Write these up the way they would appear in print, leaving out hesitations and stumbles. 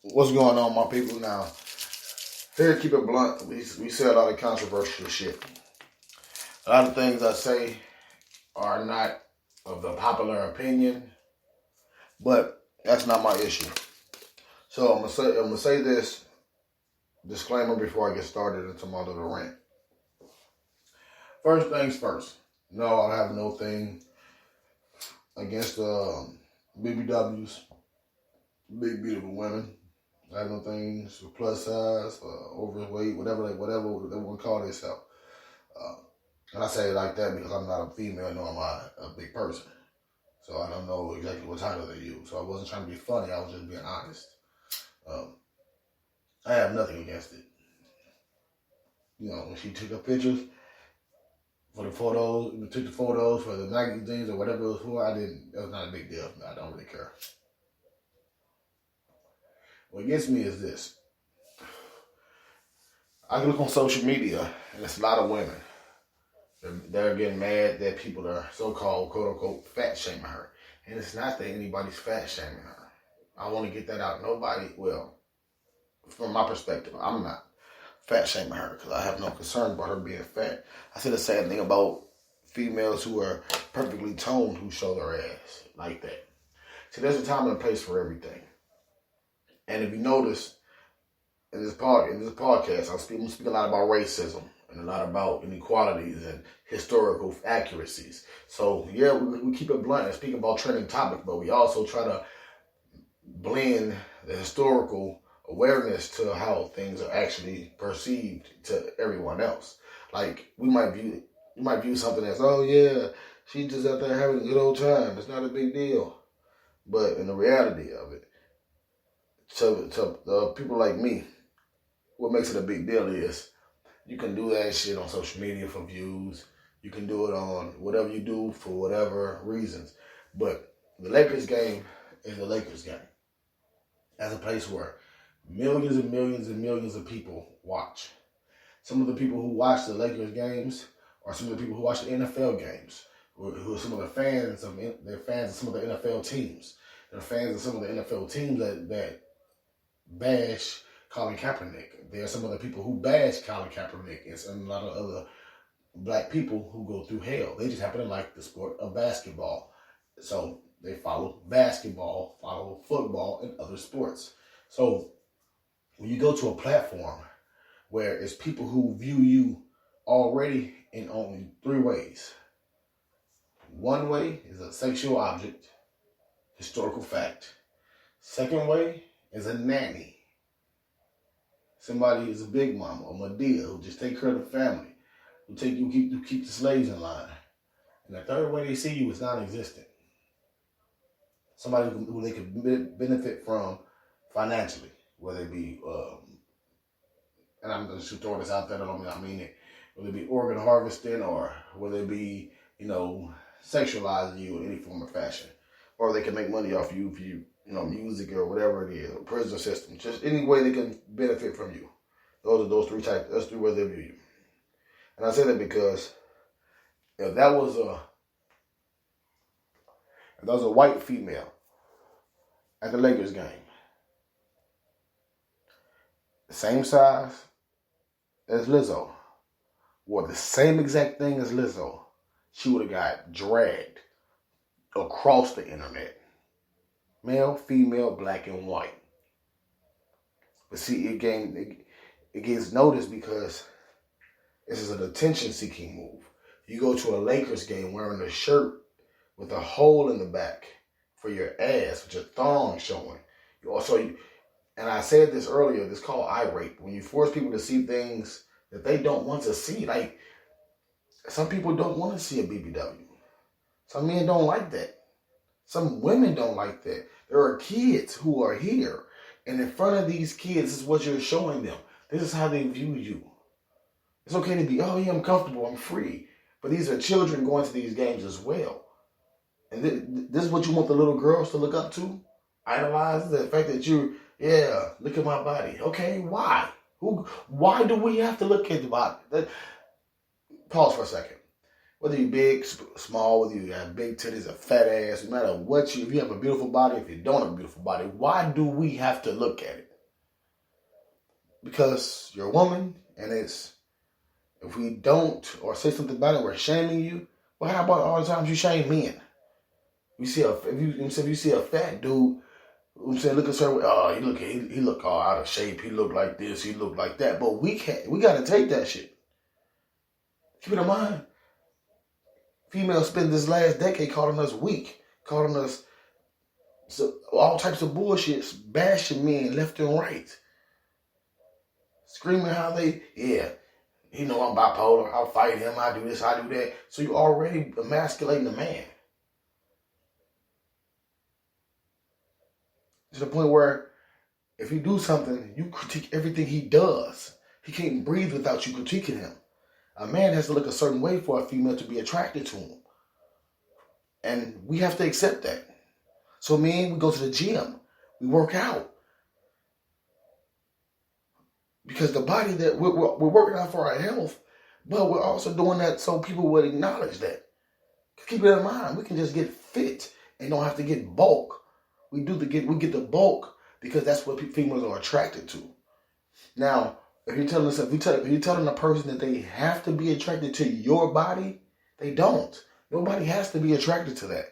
What's going on, my people? Now, here to keep it blunt, we say a lot of controversial shit. A lot of things I say are not of the popular opinion, but that's not my issue. So I'm gonna say this disclaimer before I get started into my little rant. First things first. No, I have no thing against BBWs, big beautiful women. I have no things for plus size, overweight, whatever they want to call themselves. And I say it like that because I'm not a female, nor am I a big person. So I don't know exactly what title they use. So I wasn't trying to be funny. I was just being honest. I have nothing against it. You know, when she took her pictures for the photos, we took the photos for the magazines or whatever it was for, it was not a big deal. I don't really care. What gets me is this. I look on social media, and it's a lot of women. They're getting mad that people are so-called, quote-unquote, fat-shaming her. And it's not that anybody's fat-shaming her. I want to get that out. From my perspective, I'm not fat-shaming her because I have no concern about her being fat. I say the same thing about females who are perfectly toned who show their ass like that. See, there's a time and a place for everything. And if you notice, in this podcast, I'm speaking a lot about racism and a lot about inequalities and historical accuracies. So, yeah, we keep it blunt and speak about trending topics, but we also try to blend the historical awareness to how things are actually perceived to everyone else. Like, you might view something as, oh, yeah, she's just out there having a good old time. It's not a big deal. But in the reality of it, to people like me, what makes it a big deal is you can do that shit on social media for views. You can do it on whatever you do for whatever reasons. But the Lakers game is the Lakers game. That's a place where millions and millions and millions of people watch. Some of the people who watch the Lakers games are some of the people who watch the NFL games, who are some of the fans of some of the NFL teams. They're fans of some of the NFL teams that bash Colin Kaepernick. There are some other people who bash Colin Kaepernick and a lot of other black people who go through hell. They just happen to like the sport of basketball. So they follow basketball, follow football, and other sports. So when you go to a platform where it's people who view you already in only three ways. One way is a sexual object, historical fact. Second way is a nanny. Somebody is a big mama or Medea who just take care of the family, who keep the slaves in line. And the third way they see you is non-existent. Somebody who they could benefit from financially, whether it be, and I'm just throwing this out there, I mean it, whether it be organ harvesting or whether it be, sexualizing you in any form or fashion. Or they can make money off you if you, music or whatever it is, or prison system, just any way they can benefit from you. Those three ways they view you. And I say that because if that was a white female at the Lakers game, the same size as Lizzo, wore the same exact thing as Lizzo, she would have got dragged across the internet. Male, female, black, and white. But see, it gets noticed because this is an attention-seeking move. You go to a Lakers game wearing a shirt with a hole in the back for your ass, with your thong showing. And I said this earlier, this called eye rape. When you force people to see things that they don't want to see. Like, some people don't want to see a BBW. Some men don't like that. Some women don't like that. There are kids who are here, and in front of these kids is what you're showing them. This is how they view you. It's okay to be, oh yeah, I'm comfortable, I'm free. But these are children going to these games as well. And this is what you want the little girls to look up to? Idolize the fact that look at my body. Okay, why? Why do we have to look at the body? Pause for a second. Whether you're big, small, whether you have big titties, a fat ass, no matter if you have a beautiful body, if you don't have a beautiful body, why do we have to look at it? because you're a woman, and it's, if we don't or say something about it, we're shaming you. Well, how about all the times you shame men? You see if you see a fat dude, I'm saying, look at certain, oh, he look all out of shape. He look like this. He look like that. But we got to take that shit. Keep it in mind. Females spend this last decade calling us weak, calling us all types of bullshit, bashing men left and right, screaming how they, I'm bipolar. I'll fight him. I do this. I do that. So you already emasculating the man. To the point where if you do something, you critique everything he does. He can't breathe without you critiquing him. A man has to look a certain way for a female to be attracted to him. And we have to accept that. So men, we go to the gym. We work out. Because the body that we're working out for our health, but we're also doing that so people would acknowledge that. Keep it in mind, we can just get fit and don't have to get bulk. We get the bulk because that's what females are attracted to. Now, if you're telling a person that they have to be attracted to your body, they don't. Nobody has to be attracted to that.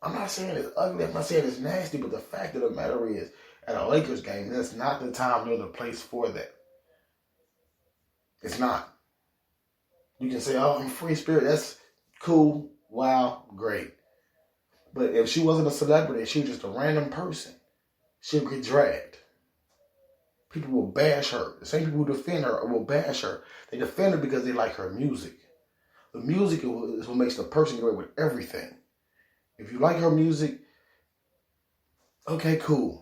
I'm not saying it's ugly. I'm not saying it's nasty. But the fact of the matter is, at a Lakers game, that's not the time nor the place for that. It's not. You can say, "Oh, I'm free spirit." That's cool. Wow, great. But if she wasn't a celebrity, she was just a random person, she'll get dragged. People will bash her. The same people who defend her will bash her. They defend her because they like her music. The music is what makes the person get away with everything. If you like her music, okay, cool.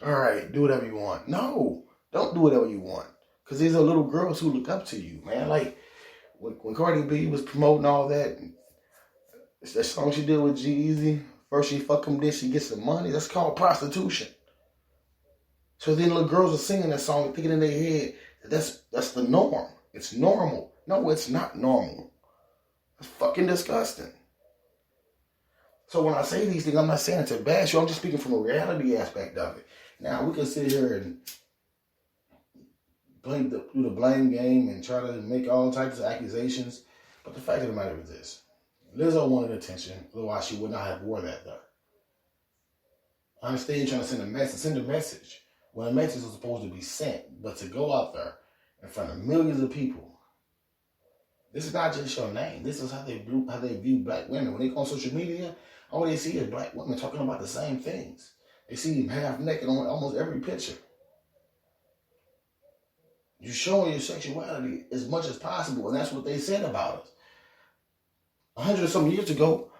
All right, do whatever you want. No, don't do whatever you want. Because these are little girls who look up to you, man. Like, when Cardi B was promoting all that, that song she did with G-Eazy, first she fuck him, then she gets some money. That's called prostitution. So then little girls are singing that song, thinking in their head that that's the norm. It's normal. No, it's not normal. It's fucking disgusting. So when I say these things, I'm not saying to bash you. I'm just speaking from a reality aspect of it. Now, we can sit here and do the blame game and try to make all types of accusations. But the fact of the matter is this. Lizzo wanted attention, otherwise she would not have wore that there. I understand you're trying to send a message. Send a message. When a message is supposed to be sent, but to go out there in front of millions of people, this is not just your name. This is how they view black women. When they go on social media, all they see is black women talking about the same things. They see them half naked on almost every picture. You're showing your sexuality as much as possible, and that's what they said about us. 100 or some years ago,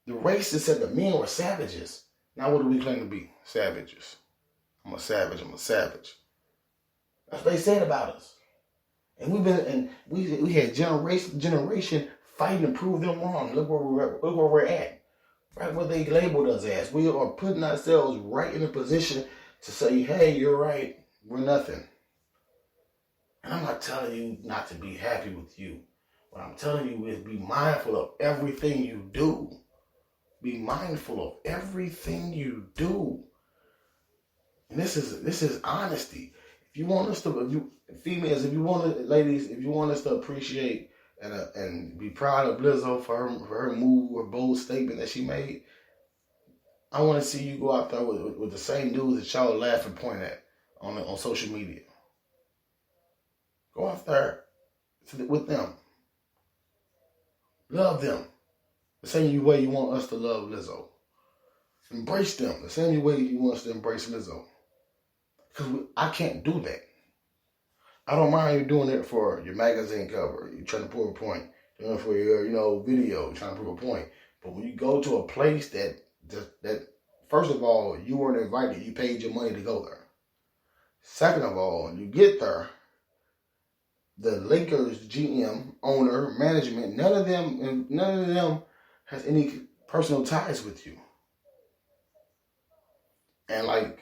the racists said that men were savages. Now what do we claim to be? Savages. I'm a savage. That's what they said about us. And we had generation fighting to prove them wrong. Look where we're at. Right where they labeled us as. We are putting ourselves right in a position to say, hey, you're right. We're nothing. And I'm not telling you not to be happy with you. What I'm telling you is be mindful of everything you do. Be mindful of everything you do. And this is honesty. If you want us to, ladies, if you want us to appreciate and be proud of Lizzo for her move or bold statement that she made, I want to see you go out there with the same dudes that y'all laugh and point at on social media. Go out there with them. Love them the same way you want us to love Lizzo. Embrace them the same way you want us to embrace Lizzo. Because I can't do that. I don't mind you doing it for your magazine cover. You're trying to prove a point. Doing it for your, video. You're trying to prove a point. But when you go to a place that first of all, you weren't invited. You paid your money to go there. Second of all, you get there. The Lakers GM, owner, management, none of them has any personal ties with you. And like,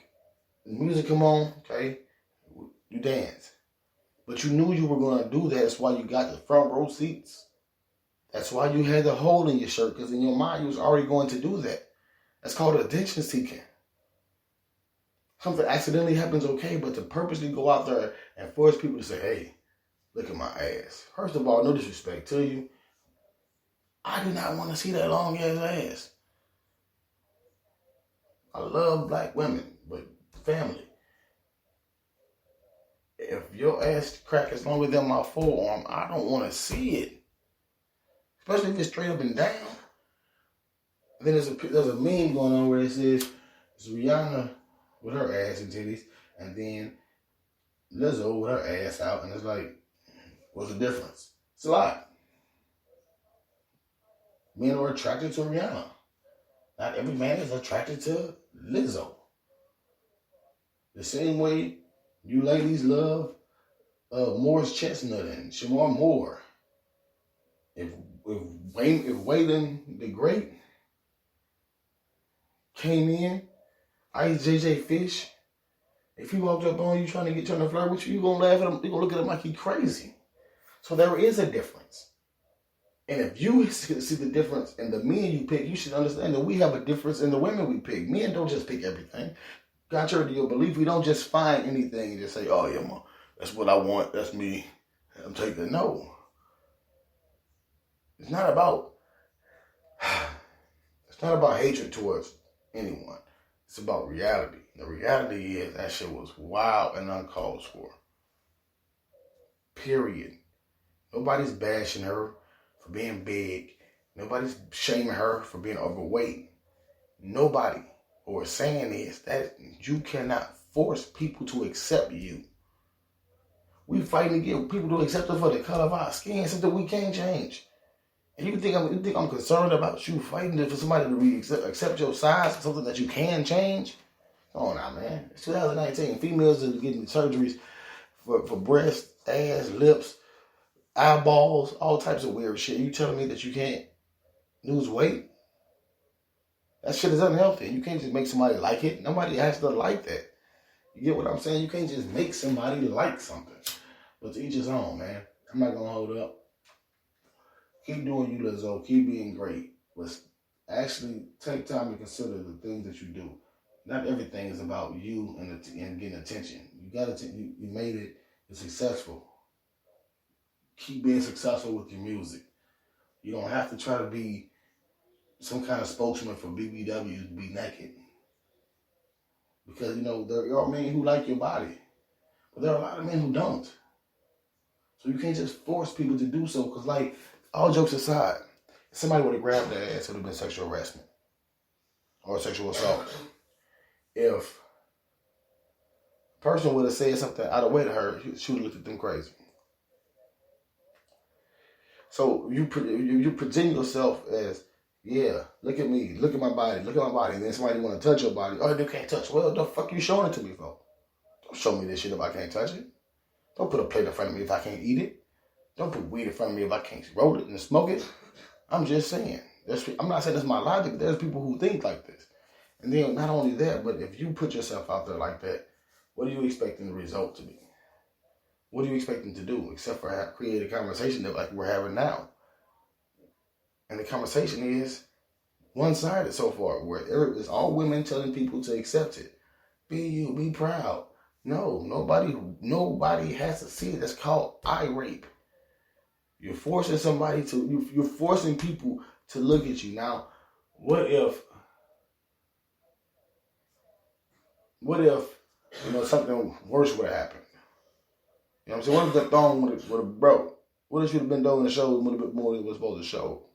music come on, okay, you dance. But you knew you were going to do that. That's why you got the front row seats. That's why you had the hole in your shirt, because in your mind you was already going to do that. That's called attention seeking. Something accidentally happens, okay, but to purposely go out there and force people to say, hey, look at my ass. First of all, no disrespect to you. I do not want to see that long ass ass. I love black women, but family. If your ass crack is longer than my forearm, I don't want to see it. Especially if it's straight up and down. And then there's a meme going on where it says it's Rihanna with her ass and titties, and then Lizzo with her ass out, and it's like, what's the difference? It's a lot. Men are attracted to Rihanna. Not every man is attracted to Lizzo. The same way you ladies love Morris Chestnut and Shamar Moore. If Waylon the Great came in, Ice JJ Fish, if he walked up on you trying to flirt with you, you're gonna laugh at him, you're gonna look at him like he's crazy. So there is a difference. And if you see the difference in the men you pick, you should understand that we have a difference in the women we pick. Men don't just pick everything. Contrary to your belief, we don't just find anything and just say, oh yeah, ma, that's what I want, that's me, I'm taking it. No. It's not about hatred towards anyone. It's about reality. The reality is that shit was wild and uncalled for. Period. Nobody's bashing her for being big. Nobody's shaming her for being overweight. Nobody. What we're saying is that you cannot force people to accept you. We fighting to get people to accept us for the color of our skin, something we can't change. And you think I'm concerned about you fighting for somebody to accept your size, something that you can change? Come on now, man. It's 2019. Females are getting surgeries for breast, ass, lips, eyeballs, all types of weird shit. You telling me that you can't lose weight? That shit is unhealthy. You can't just make somebody like it. Nobody has to like that. You get what I'm saying? You can't just make somebody like something. But to each his own, man. I'm not going to hold up. Keep doing you, Lizzo. Keep being great. But actually take time to consider the things that you do. Not everything is about you and getting attention. You made it. You're successful. Keep being successful with your music. You don't have to try to be some kind of spokesman for BBWs to be naked. Because, there are men who like your body. But there are a lot of men who don't. So you can't just force people to do so. Because, all jokes aside, if somebody would have grabbed their ass, it would have been sexual harassment. Or sexual assault. If a person would have said something out of way to her, she would have looked at them crazy. So you present yourself as, yeah, look at me, look at my body. And then somebody want to touch your body. Oh, they can't touch. Well, the fuck you showing it to me for? Don't show me this shit if I can't touch it. Don't put a plate in front of me if I can't eat it. Don't put weed in front of me if I can't roll it and smoke it. I'm just saying. I'm not saying that's my logic. There's people who think like this. And then not only that, but if you put yourself out there like that, what are you expecting the result to be? What are you expecting to do except for create a conversation that like we're having now? And the conversation is one-sided so far, where it's all women telling people to accept it. Be you, be proud. No, nobody has to see it. That's called eye rape. You're forcing you're forcing people to look at you. Now, what if something worse would have happened? You know what I'm saying? What if the thong would have broke? What if you'd have been doing the show a little bit more than it was supposed to show?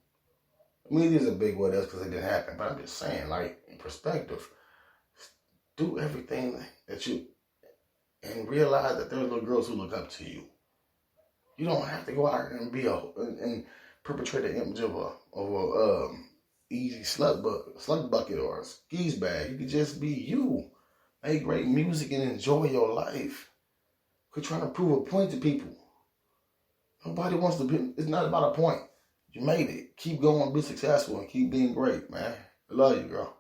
I mean, it is a big what else because it didn't happen. But I'm just saying, in perspective, do everything that you, and realize that there are little girls who look up to you. You don't have to go out and be and perpetrate an image of a easy slug bucket or a skis bag. You can just be you. Make great music and enjoy your life. Quit trying to prove a point to people. Nobody wants to be. It's not about a point. You made it. Keep going, be successful, and keep being great, man. I love you, girl.